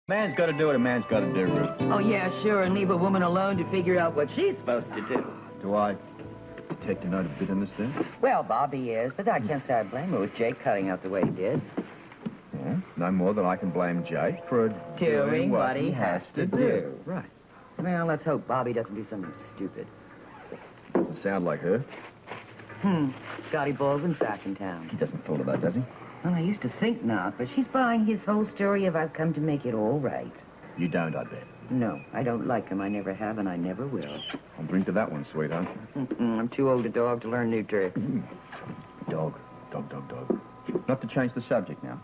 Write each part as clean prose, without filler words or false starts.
Man's got to do what a man's got to do, Ruth. Oh, yeah, sure, and leave a woman alone to figure out what she's supposed to do. Do I detect a note of bitterness there? Well, Bobby is, but I can't say I blame her with Jake cutting out the way he did. Yeah, no more than I can blame Jake for Doing what he has to do. Right. Well, let's hope Bobby doesn't do something stupid. Doesn't sound like her. Scotty Baldwin's back in town. He doesn't fool about, does he? Well, I used to think not, but she's buying his whole story of I've come to make it all right. You don't, I bet. No, I don't like him. I never have, and I never will. I'll drink to that one, sweetheart. I'm too old a dog to learn new tricks. Dog. Not to change the subject now.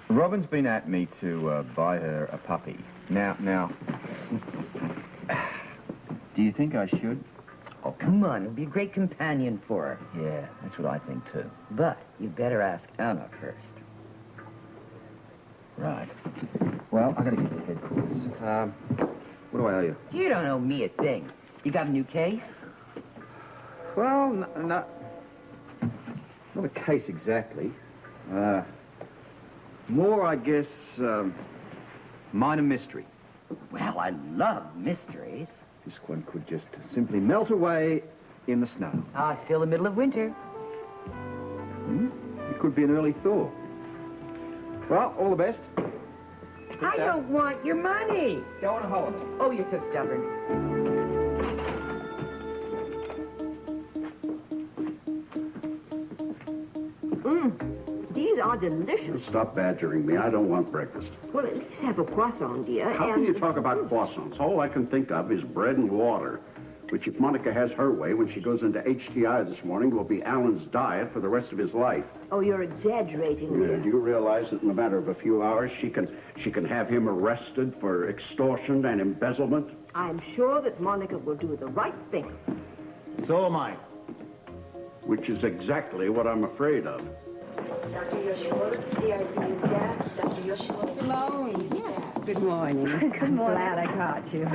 Robin's been at me to buy her a puppy. Now, do you think I should? Oh, come on. It'll be a great companion for her. Yeah, that's what I think, too. But you better ask Anna first. Right. Well, I gotta get to headquarters. What do I owe you? You don't owe me a thing. You got a new case? Well, not a case exactly. More, I guess, minor mystery. Well, I love mysteries. This one could just simply melt away in the snow. Ah, it's still the middle of winter. It could be an early thaw. Well, all the best. I don't want your money. Go on a holiday. Oh, you're so stubborn. These are delicious. Stop badgering me. I don't want breakfast. Well, at least have a croissant, dear. How can you talk about croissants? All I can think of is bread and water, which if Monica has her way when she goes into HTI this morning will be Alan's diet for the rest of his life. Oh, you're exaggerating, dear. Do you realize that in a matter of a few hours she can have him arrested for extortion and embezzlement? I'm sure that Monica will do the right thing. So am I. Which is exactly what I'm afraid of. Dr. Yoshua, CRC's dad. Dr. Yoshua. Good morning. Good morning. Glad I caught you.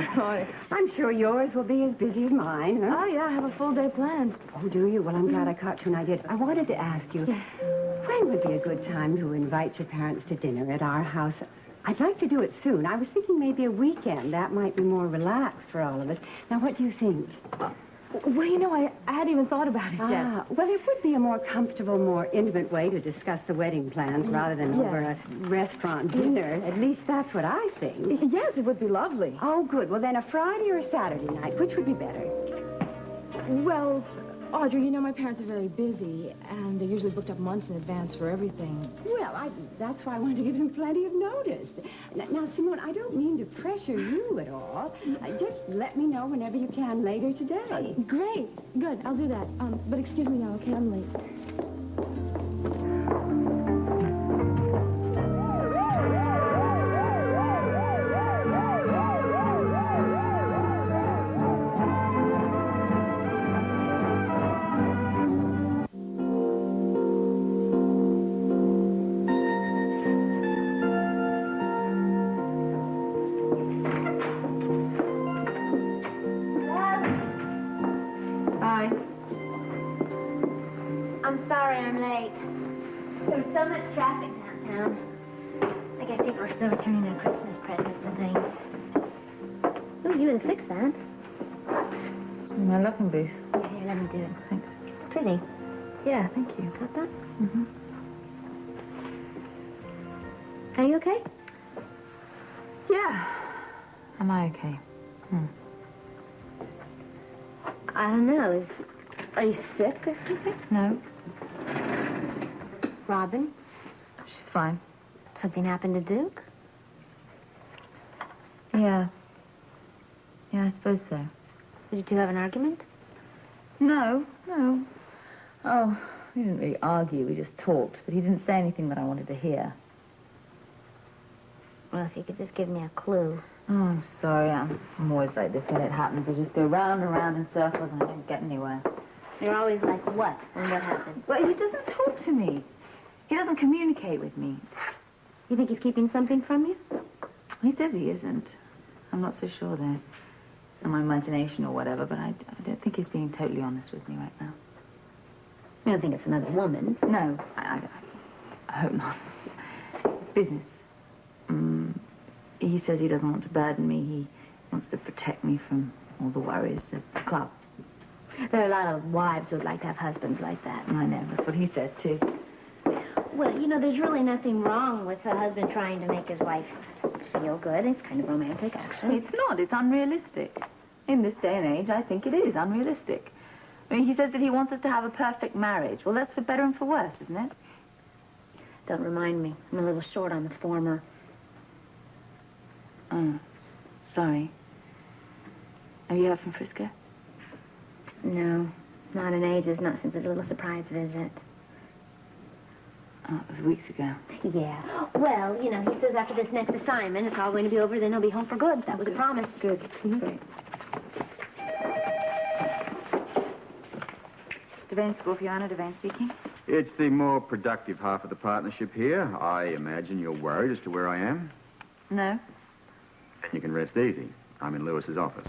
I'm sure yours will be as busy as mine, huh? Oh, yeah, I have a full day planned. Oh, do you? Well, I'm glad I caught you, and I did. I wanted to ask you, when would be a good time to invite your parents to dinner at our house? I'd like to do it soon. I was thinking maybe a weekend. That might be more relaxed for all of us. Now, what do you think? Well, you know, I hadn't even thought about it yet. Well, it would be a more comfortable, more intimate way to discuss the wedding plans rather than over a restaurant dinner. At least that's what I think. Yes, it would be lovely. Oh, good. Well, then a Friday or a Saturday night, which would be better? Well, Audrey, you know, my parents are very busy, and they're usually booked up months in advance for everything. Well, that's why I wanted to give them plenty of notice. Now, Simone, I don't mean to pressure you at all. Just let me know whenever you can later today. Great. Good. I'll do that. But excuse me now, okay? I'm late. I'm sorry I'm late. There was so much traffic downtown. I guess people are still returning their Christmas presents and things. Ooh, you in the sixth, Aunt? My looking booth. Yeah, here, let me do it. Thanks. It's pretty. Yeah, thank you. Got that? Mm-hmm. Are you okay? Yeah. Am I okay? I don't know. Are you sick or something? No. Robin, She's fine. something happened to Duke? Yeah. Yeah, I suppose so. Did you two have an argument? No. Oh, we didn't really argue. We just talked. But he didn't say anything that I wanted to hear. Well, if you could just give me a clue. Oh, I'm sorry. I'm always like this when it happens. I just go round and round in circles and I don't get anywhere. You're always like, what? When what happens? Well, he doesn't talk to me. He doesn't communicate with me. You think he's keeping something from you? He says he isn't. I'm not so sure there. In my imagination or whatever, but I don't think he's being totally honest with me right now. You don't think it's another woman? No, I hope not. It's business. He says he doesn't want to burden me. He wants to protect me from all the worries of the club. There are a lot of wives who would like to have husbands like that. I know, that's what he says, too. Well, you know, there's really nothing wrong with a husband trying to make his wife feel good. It's kind of romantic, actually. It's not. It's unrealistic. In this day and age, I think it is unrealistic. I mean, he says that he wants us to have a perfect marriage. Well, that's for better and for worse, isn't it? Don't remind me. I'm a little short on the former. Oh, sorry. Have you heard from Frisco? No, not in ages, not since his little surprise visit. Oh, it was weeks ago. Yeah. Well, you know, he says after this next assignment, it's all going to be over, then he'll be home for good. That was a promise. Good. That's great. Devane Scorpiano, Devane speaking. It's the more productive half of the partnership here. I imagine you're worried as to where I am. No. Then you can rest easy. I'm in Lewis's office.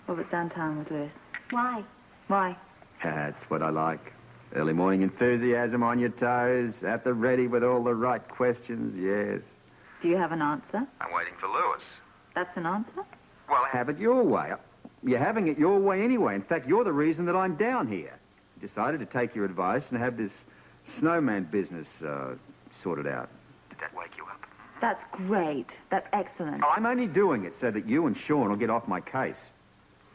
Robert's downtown with Lewis. Why? Why? That's what I like. Early morning enthusiasm, on your toes, at the ready with all the right questions, yes. Do you have an answer? I'm waiting for Lewis. That's an answer? Well, have it your way. You're having it your way anyway. In fact, you're the reason that I'm down here. Decided to take your advice and have this Snowman business sorted out. Did that wake you up? That's great. That's excellent. I'm only doing it so that you and Sean will get off my case.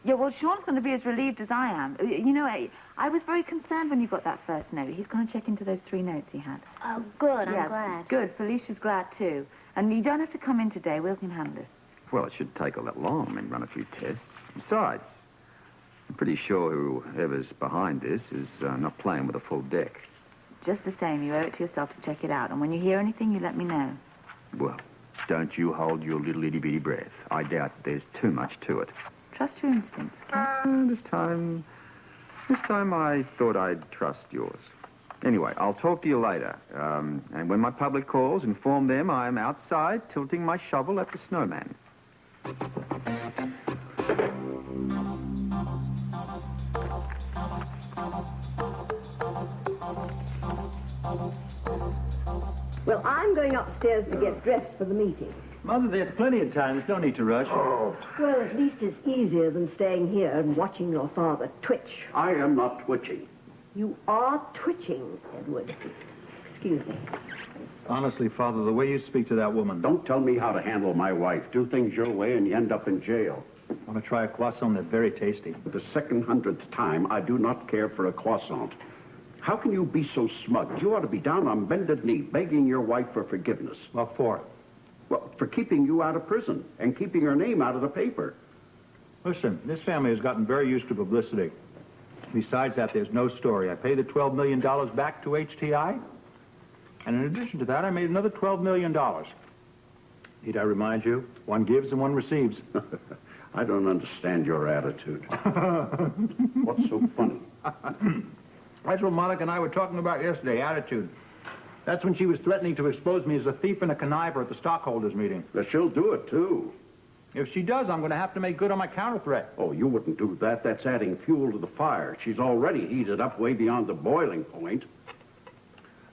Yeah, well, Sean's going to be as relieved as I am. You know, I was very concerned when you got that first note. He's going to check into those 3 notes he had. Oh, good. Yeah, I'm glad. Good. Felicia's glad, too. And you don't have to come in today. We can handle this. Well, it should take all that long. I mean, run a few tests. Besides, I'm pretty sure whoever's behind this is not playing with a full deck. Just the same, you owe it to yourself to check it out. And when you hear anything, you let me know. Well, don't you hold your little itty-bitty breath. I doubt there's too much to it. Trust your instincts. This time I thought I'd trust yours. Anyway, I'll talk to you later. And when my public calls, inform them I'm outside tilting my shovel at the Snowman. Well, I'm going upstairs to get dressed for the meeting. Mother, there's plenty of time. There's no need to rush. Well, at least it's easier than staying here and watching your father twitch. I am not twitching. You are twitching, Edward. Excuse me. Honestly, Father, the way you speak to that woman... Don't tell me how to handle my wife. Do things your way and you end up in jail. Want to try a croissant? They're very tasty. For the 200th time, I do not care for a croissant. How can you be so smug? You ought to be down on bended knee, begging your wife for forgiveness. What for? Well, for keeping you out of prison and keeping her name out of the paper. Listen, this family has gotten very used to publicity. Besides that, there's no story. I paid the $12 million back to HTI. And in addition to that, I made another $12 million. Need I remind you? One gives and one receives. I don't understand your attitude. What's so funny? That's what Monica and I were talking about yesterday, attitude. That's when she was threatening to expose me as a thief and a conniver at the stockholders' meeting. But she'll do it, too. If she does, I'm going to have to make good on my counter threat. Oh, you wouldn't do that. That's adding fuel to the fire. She's already heated up way beyond the boiling point.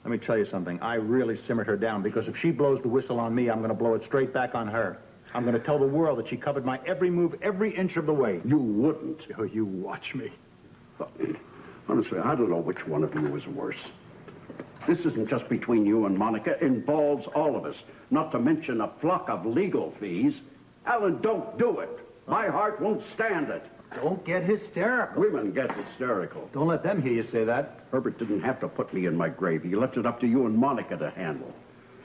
Let me tell you something. I really simmered her down because if she blows the whistle on me, I'm going to blow it straight back on her. I'm going to tell the world that she covered my every move, every inch of the way. You wouldn't. Oh, you watch me. Honestly, I don't know which one of you is worse. This isn't just between you and Monica. It involves all of us, not to mention a flock of legal fees. Alan, don't do it. My heart won't stand it. Don't get hysterical. Women get hysterical. Don't let them hear you say that. Herbert didn't have to put me in my grave. He left it up to you and Monica to handle.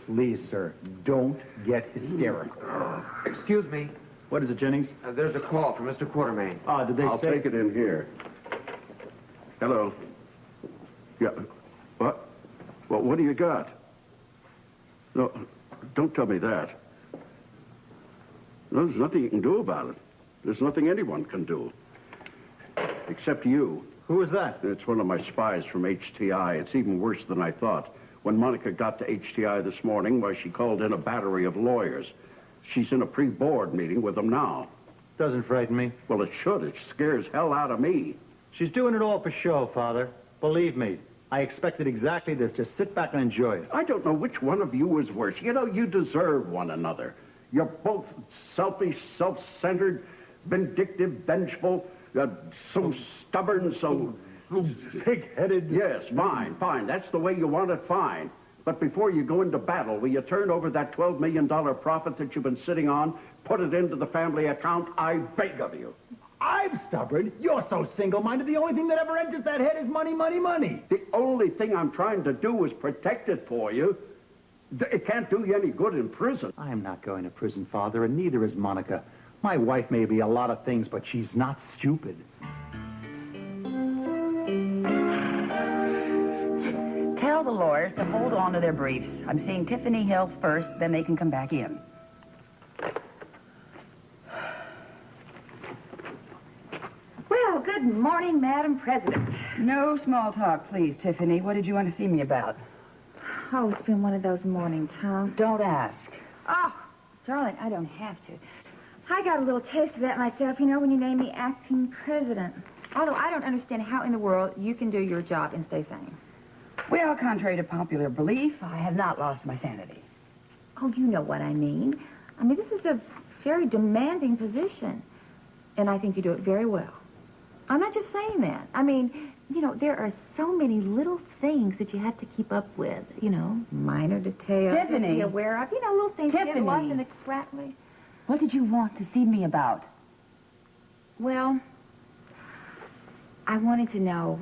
Please, sir, don't get hysterical. Excuse me. What is it, Jennings? There's a call from Mr. Quartermaine. Did they I'll say... take it in here. Hello. Yeah. What? Well, what do you got? No, don't tell me that. No, there's nothing you can do about it. There's nothing anyone can do. Except you. Who is that? It's one of my spies from HTI. It's even worse than I thought. When Monica got to HTI this morning, why, she called in a battery of lawyers. She's in a pre-board meeting with them now. Doesn't frighten me. Well, it should. It scares hell out of me. She's doing it all for show, Father. Believe me, I expected exactly this. Just sit back and enjoy it. I don't know which one of you is worse. You know, you deserve one another. You're both selfish, self-centered, vindictive, vengeful, so stubborn, so... Pig-headed. Yes, fine, fine. That's the way you want it, fine. But before you go into battle, will you turn over that $12 million profit that you've been sitting on, put it into the family account? I beg of you. I'm stubborn. You're so single-minded. The only thing that ever enters that head is money, money, money. The only thing I'm trying to do is protect it for you. It can't do you any good in prison. I'm not going to prison, Father, and neither is Monica. My wife may be a lot of things, but she's not stupid. Tell the lawyers to hold on to their briefs. I'm seeing Tiffany Hill first, then they can come back in. Well, good morning, Madam President. No small talk, please, Tiffany. What did you want to see me about? Oh, it's been one of those mornings, huh? Don't ask. Oh, darling, I don't have to. I got a little taste of that myself, you know, when you named me acting president. Although I don't understand how in the world you can do your job and stay sane. Well, contrary to popular belief, I have not lost my sanity. Oh, you know what I mean. I mean, this is a very demanding position. And I think you do it very well. I'm not just saying that. I mean, you know, there are so many little things that you have to keep up with. You know, minor details. Tiffany. To be aware of. You know, little things that get lost in Tiffany. the scrappily. What did you want to see me about? Well, I wanted to know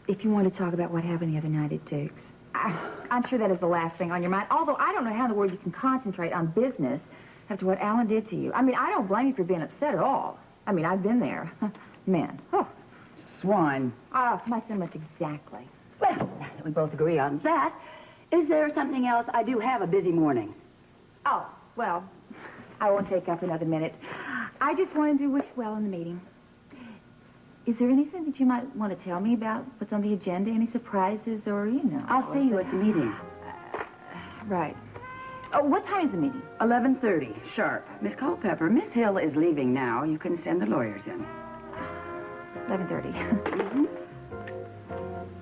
if you want to talk about what happened the other night at Duke's. I'm sure that is the last thing on your mind, although I don't know how in the world you can concentrate on business after what Alan did to you. I mean, I don't blame you for being upset at all. I mean, I've been there. Man. Oh. Swine. Oh, my sentiments exactly. Well, now that we both agree on that, is there something else? I do have a busy morning. Oh, well, I won't take up another minute. I just wanted to wish you well in the meeting. Is there anything that you might want to tell me about what's on the agenda? Any surprises or, you know? I'll see you at the meeting. Right. Oh, what time is the meeting? 11:30, sharp. Miss Culpepper, Miss Hill is leaving now. You can send the lawyers in. 11:30. Mm-hmm.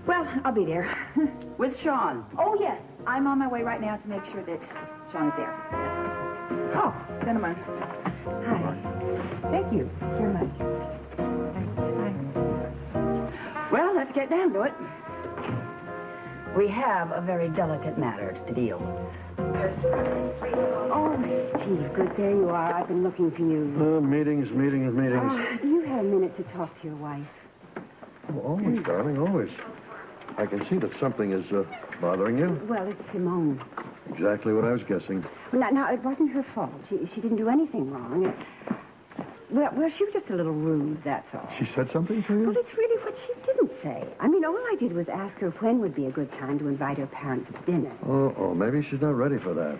Well, I'll be there. With Sean. Oh, yes. I'm on my way right now to make sure that Sean is there. Oh, gentlemen. Hi. Thank you very much. Well, let's get down to it. We have a very delicate matter to deal with. Oh, Steve, good. There you are. I've been looking for you. Meetings. Do you have a minute to talk to your wife? Oh, always, darling, always. I can see that something is bothering you. Well, it's Simone. Exactly what I was guessing. Now, it wasn't her fault. She didn't do anything wrong. Well, she was just a little rude, that's all. She said something to you? Well, it's really what she didn't say. I mean, all I did was ask her when would be a good time to invite her parents to dinner. Oh, maybe she's not ready for that.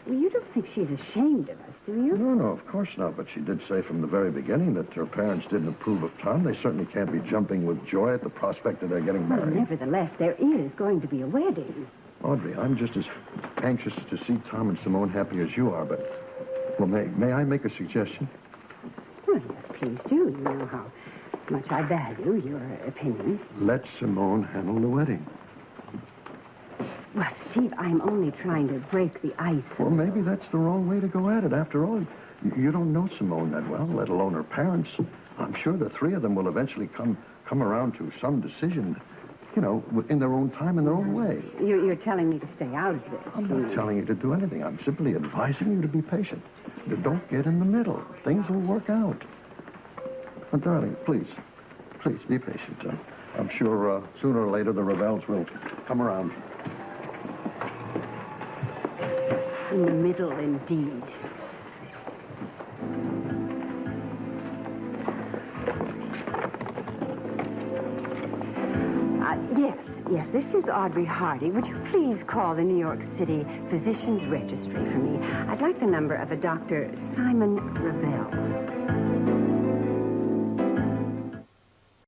Well, you don't think she's ashamed of us, do you? No, of course not. But she did say from the very beginning that her parents didn't approve of Tom. They certainly can't be jumping with joy at the prospect that they're getting Well, married. nevertheless, there is going to be a wedding. Audrey, I'm just as anxious to see Tom and Simone happy as you are, but... Well, may I make a suggestion? Well, yes, please do. You know how much I value your opinions. Let Simone handle the wedding. Well, Steve, I'm only trying to break the ice. Well, maybe that's the wrong way to go at it. After all, you don't know Simone that well, let alone her parents. I'm sure the three of them will eventually come around to some decision, you know, in their own time, in their own way. You're telling me to stay out of this. I'm not telling you to do anything. I'm simply advising you to be patient. Don't get in the middle. Things will work out. And, darling, please be patient. I'm sure sooner or later the Rebels will come around. In the middle, indeed. Yes, this is Audrey Hardy. Would you please call the New York City Physicians Registry for me? I'd like the number of a Dr. Simon Ravel.